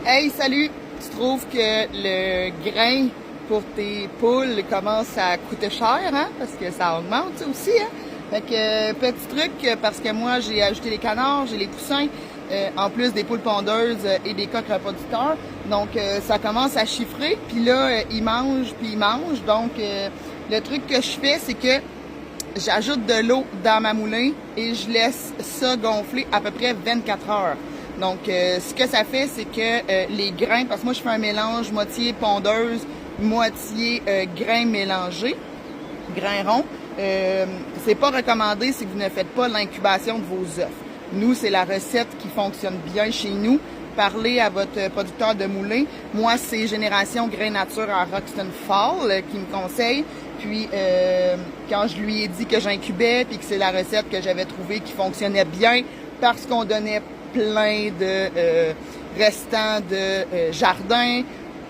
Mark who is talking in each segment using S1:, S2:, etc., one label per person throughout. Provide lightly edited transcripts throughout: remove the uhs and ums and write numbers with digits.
S1: Hey, salut! Tu trouves que le grain pour tes poules commence à coûter cher, hein? Parce que ça augmente ça aussi, hein? Fait que, petit truc, parce que moi, j'ai ajouté les canards, j'ai les poussins, en plus des poules pondeuses et des coqs reproducteurs. Donc, ça commence à chiffrer. Puis là, ils mangent, puis ils mangent. Donc, le truc que je fais, c'est que j'ajoute de l'eau dans ma moulin et je laisse ça gonfler à peu près 24 heures. Donc, ce que ça fait, c'est que les grains, parce que moi, je fais un mélange moitié pondeuse, moitié grains mélangés, grains ronds. C'est pas recommandé si vous ne faites pas l'incubation de vos œufs. Nous, c'est la recette qui fonctionne bien chez nous. Parlez à votre producteur de moulin. Moi, c'est Génération Grain Nature à Roxton Fall qui me conseille. Puis, quand je lui ai dit que j'incubais, puis que c'est la recette que j'avais trouvée qui fonctionnait bien, parce qu'on donnait plein de restants de jardin.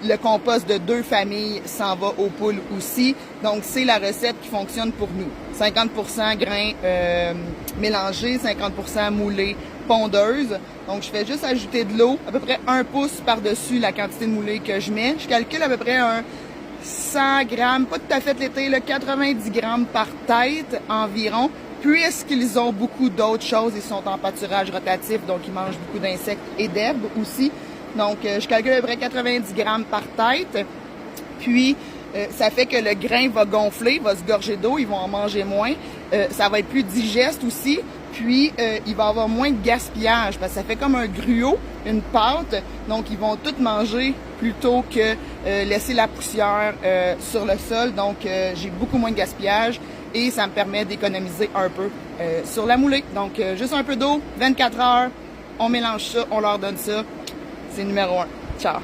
S1: Le compost de 2 familles s'en va aux poules aussi. Donc, c'est la recette qui fonctionne pour nous. 50% grains mélangés, 50% moulés pondeuses. Donc, je fais juste ajouter de l'eau, à peu près 1 pouce par-dessus la quantité de moulé que je mets. Je calcule à peu près un 100 grammes, pas tout à fait l'été, 90 grammes par tête environ. Puisqu'ils ont beaucoup d'autres choses, ils sont en pâturage rotatif, donc ils mangent beaucoup d'insectes et d'herbes aussi. Donc, je calcule à peu près 90 grammes par tête. Puis, ça fait que le grain va gonfler, va se gorger d'eau, ils vont en manger moins. Ça va être plus digeste aussi. Puis, il va y avoir moins de gaspillage parce que ça fait comme un gruau, une pâte. Donc, ils vont tout manger plutôt que laisser la poussière sur le sol. Donc, j'ai beaucoup moins de gaspillage et ça me permet d'économiser un peu sur la moulée. Donc, juste un peu d'eau, 24 heures, on mélange ça, on leur donne ça. C'est numéro 1. Ciao!